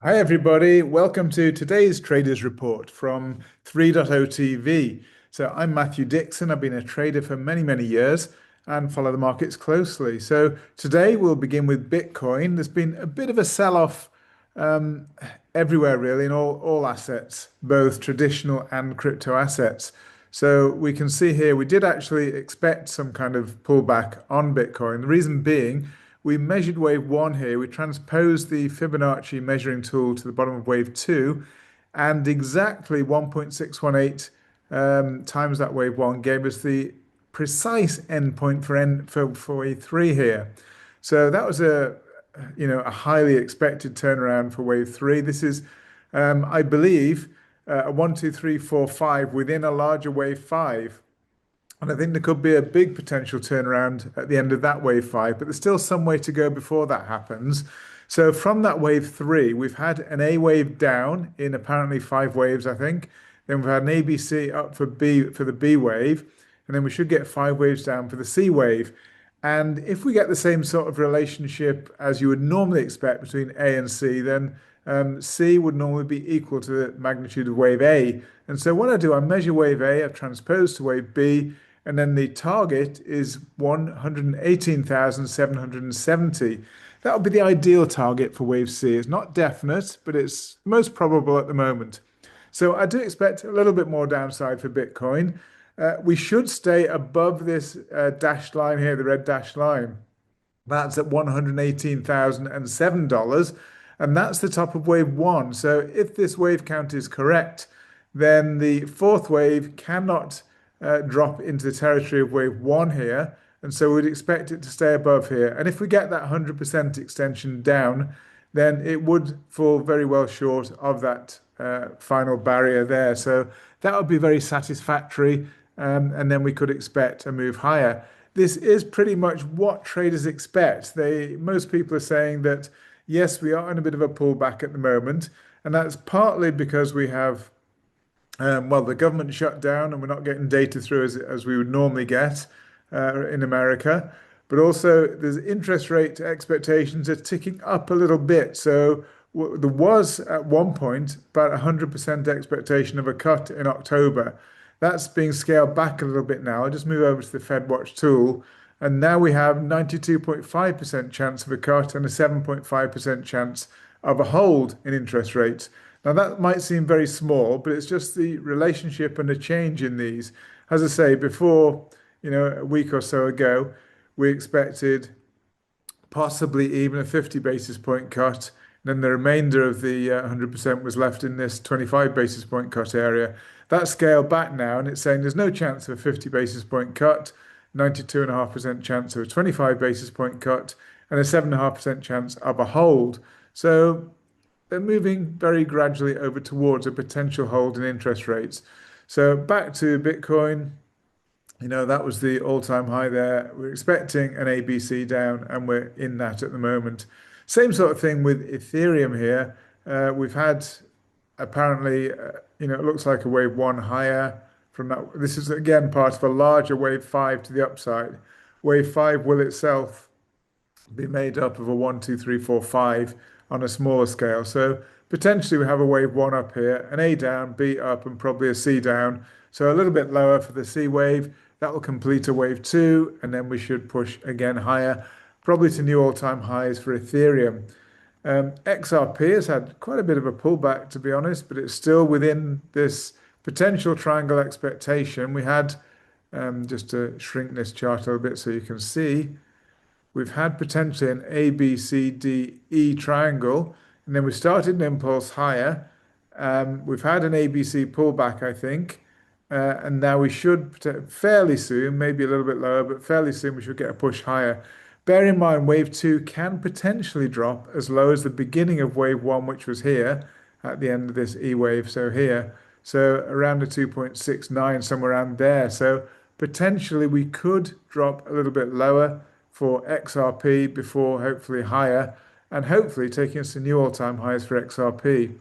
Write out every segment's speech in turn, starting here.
Hi, everybody. Welcome to today's Traders Report from 3.0 TV. So, I'm Matthew Dixon. I've been a trader for many, many years and follow the markets closely. So, today we'll begin with Bitcoin. There's been a bit of a sell off um, everywhere, really, in all assets, both traditional and crypto assets. So, we can see here we did actually expect some kind of pullback on Bitcoin. The reason being, we measured wave one here. We transposed the Fibonacci measuring tool to the bottom of wave two, and exactly 1.618 times that wave one gave us the precise endpoint for wave three here. So that was a highly expected turnaround for wave three. This is, I believe, a one, two, three, four, five within a larger wave five. And I think there could be a big potential turnaround at the end of that wave five, but there's still some way to go before that happens. So from that wave three, we've had an A wave down in apparently five waves, I think. Then we've had an ABC up for the B wave, and then we should get five waves down for the C wave. And if we get the same sort of relationship as you would normally expect between A and C, then C would normally be equal to the magnitude of wave A. And so what I do, I measure wave A, I transpose to wave B, and then the target is 118,770. That would be the ideal target for wave C. It's not definite, but it's most probable at the moment. So I do expect a little bit more downside for Bitcoin. We should stay above this dashed line here, the red dashed line. That's at $118,007, and that's the top of wave one. So if this wave count is correct, then the fourth wave cannot drop into the territory of wave one here. And so we'd expect it to stay above here. And if we get that 100% extension down, then it would fall very well short of that final barrier there. So that would be very satisfactory. And then we could expect a move higher. This is pretty much what traders expect. Most people are saying that, yes, we are in a bit of a pullback at the moment. And that's partly because we have the government shut down and we're not getting data through as we would normally get in America. But also, there's interest rate expectations are ticking up a little bit. So there was at one point about 100% expectation of a cut in October. That's being scaled back a little bit now. I'll just move over to the Fed Watch tool. And now we have 92.5% chance of a cut and a 7.5% chance of a hold in interest rates. Now, that might seem very small, but it's just the relationship and the change in these. As I say, before, a week or so ago, we expected possibly even a 50 basis point cut. Then the remainder of the 100% was left in this 25 basis point cut area. That's scaled back now, and it's saying there's no chance of a 50 basis point cut, 92.5% chance of a 25 basis point cut, and a 7.5% chance of a hold. So they're moving very gradually over towards a potential hold in interest rates. So back to Bitcoin, that was the all-time high there. We're expecting an ABC down, and we're in that at the moment. Same sort of thing with Ethereum here. We've had apparently, it looks like a wave one higher from that. This is again part of a larger wave five to the upside. Wave five will itself be made up of a one, two, three, four, five on a smaller scale. So potentially we have a wave one up here, an A down, B up, and probably a C down. So a little bit lower for the C wave. That will complete a wave two, and then we should push again higher, probably to new all-time highs for Ethereum. XRP has had quite a bit of a pullback, to be honest, but it's still within this potential triangle expectation. We had, just to shrink this chart a little bit so you can see, we've had potentially an A, B, C, D, E triangle, and then we started an impulse higher. We've had an ABC pullback, I think, and now we should fairly soon, maybe a little bit lower, but fairly soon we should get a push higher. Bear in mind, wave two can potentially drop as low as the beginning of wave one, which was here at the end of this E wave. So here, so around the 2.69, somewhere around there. So potentially we could drop a little bit lower for XRP before hopefully higher, and hopefully taking us to new all-time highs for XRP.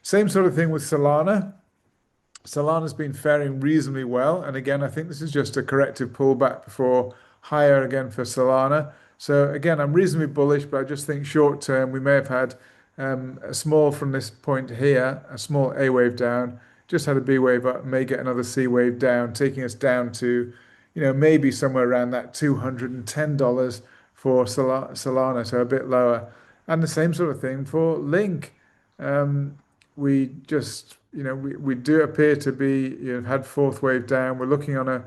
Same sort of thing with Solana. Solana's been faring reasonably well. And again, I think this is just a corrective pullback before higher again for Solana. So again, I'm reasonably bullish, but I just think short term we may have had A small from this point here, a small A wave down, just had a B wave up, may get another C wave down, taking us down to, maybe somewhere around that $210 for Solana, so a bit lower. And the same sort of thing for Link. Um, we just, we do appear to be, had fourth wave down. We're looking on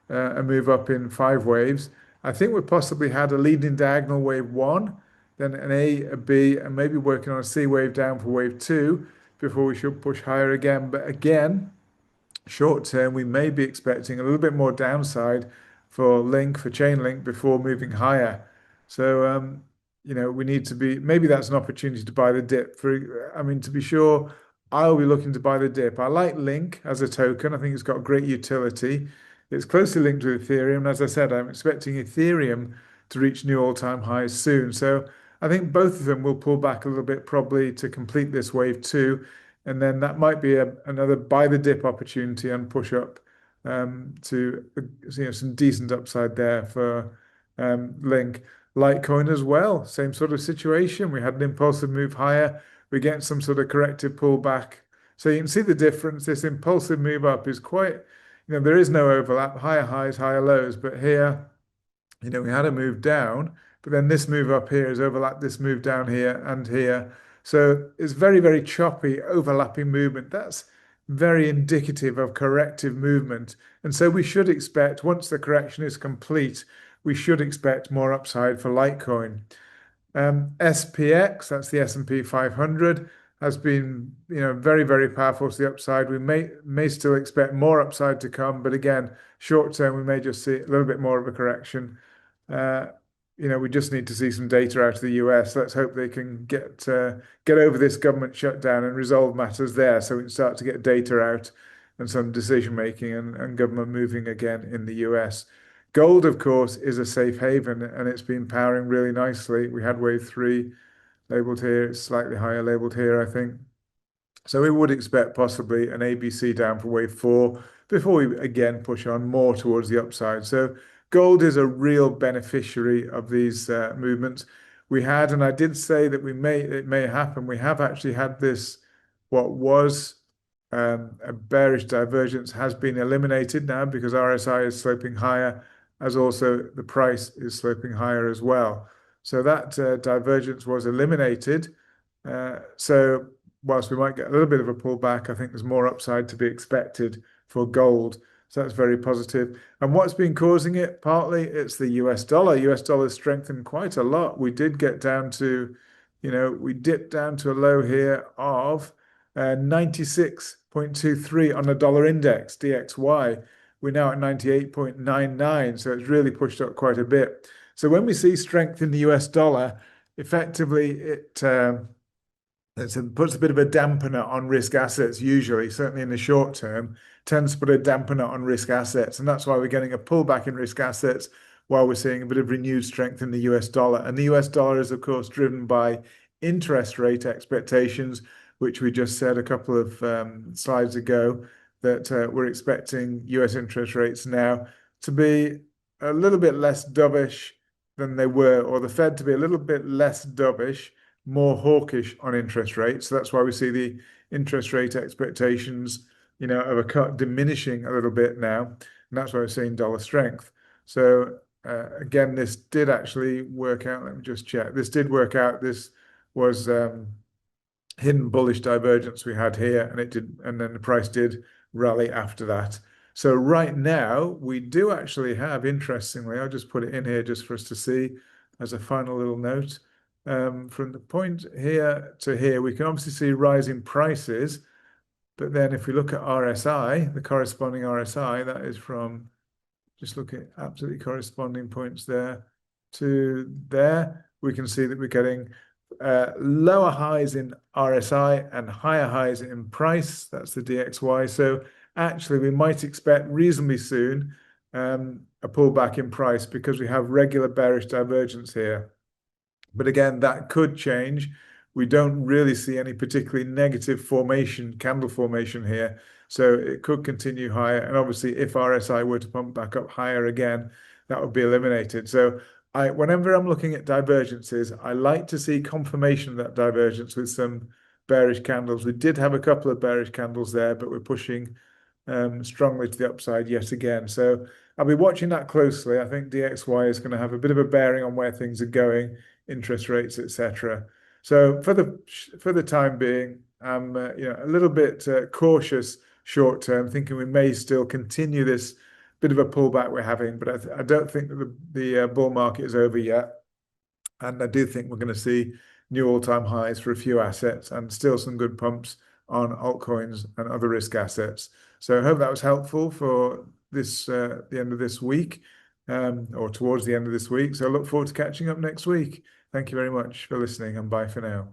a move up in five waves. I think we possibly had a leading diagonal wave one, then an A, a B, and maybe working on a C wave down for wave two before we should push higher again. But again, short term, we may be expecting a little bit more downside for Link, for Chainlink before moving higher. So, we need to be, maybe that's an opportunity to buy the dip. I mean, to be sure, I'll be looking to buy the dip. I like Link as a token. I think it's got great utility. It's closely linked to Ethereum. And as I said, I'm expecting Ethereum to reach new all-time highs soon. So I think both of them will pull back a little bit probably to complete this wave two. And then that might be another buy the dip opportunity and push up to some decent upside there for Link. Litecoin as well, same sort of situation. We had an impulsive move higher. We're getting some sort of corrective pullback. So you can see the difference. This impulsive move up is quite, there is no overlap, higher highs, higher lows. But here, we had a move down, but then this move up here has overlapped this move down here and here. So it's very, very choppy, overlapping movement. That's very indicative of corrective movement. And so we should expect, once the correction is complete, we should expect more upside for Litecoin. SPX, that's the S&P 500, has been, very, very powerful to the upside. We may still expect more upside to come, but again, short term, we may just see a little bit more of a correction. We just need to see some data out of the US. Let's hope they can get over this government shutdown and resolve matters there, so we can start to get data out and some decision making and government moving again in the US. Gold, of course, is a safe haven, and it's been powering really nicely. We had wave three labeled here. It's slightly higher labeled here, I think. So we would expect possibly an ABC down for wave four before we again push on more towards the upside. So gold is a real beneficiary of these movements. We had, and I did say that it may happen. We have actually had this, what was a bearish divergence has been eliminated now because RSI is sloping higher, as also the price is sloping higher as well. So that divergence was eliminated. So whilst we might get a little bit of a pullback, I think there's more upside to be expected for gold. So that's very positive. And what's been causing it? Partly it's the US dollar. US dollar strengthened quite a lot. We did get down to, we dipped down to a low here of 96.23 on the dollar index, DXY. We're now at 98.99, so it's really pushed up quite a bit. So when we see strength in the US dollar, effectively it puts a bit of a dampener on risk assets usually, certainly in the short term, tends to put a dampener on risk assets. And that's why we're getting a pullback in risk assets while we're seeing a bit of renewed strength in the US dollar. And the US dollar is, of course, driven by interest rate expectations, which we just said a couple of slides ago, that we're expecting US interest rates now to be a little bit less dovish than they were, or the Fed to be a little bit less dovish, more hawkish on interest rates. So that's why we see the interest rate expectations, of a cut diminishing a little bit now. And that's why we're seeing dollar strength. So again, this did actually work out. Let me just check. This did work out. This was hidden bullish divergence we had here, and it did, and then the price did rally after that. So right now we do actually have, interestingly, I'll just put it in here just for us to see as a final little note. From the point here to here, we can obviously see rising prices, but then if we look at RSI, the corresponding RSI, that is from, just look at absolutely corresponding points there to there, we can see that we're getting lower highs in RSI and higher highs in price. That's the DXY. So actually, we might expect reasonably soon a pullback in price because we have regular bearish divergence here. But again, that could change. We don't really see any particularly negative candle formation here. So it could continue higher. And obviously, if RSI were to pump back up higher again, that would be eliminated. So whenever I'm looking at divergences, I like to see confirmation of that divergence with some bearish candles. We did have a couple of bearish candles there, but we're pushing strongly to the upside yet again. So I'll be watching that closely. I think DXY is going to have a bit of a bearing on where things are going, interest rates, etc. So for the time being, I'm a little bit cautious short term, thinking we may still continue this bit of a pullback we're having, but I don't think that the bull market is over yet. And I do think we're going to see new all-time highs for a few assets and still some good pumps on altcoins and other risk assets. So I hope that was helpful for this the end of this week, or towards the end of this week. So I look forward to catching up next week. Thank you very much for listening, and bye for now.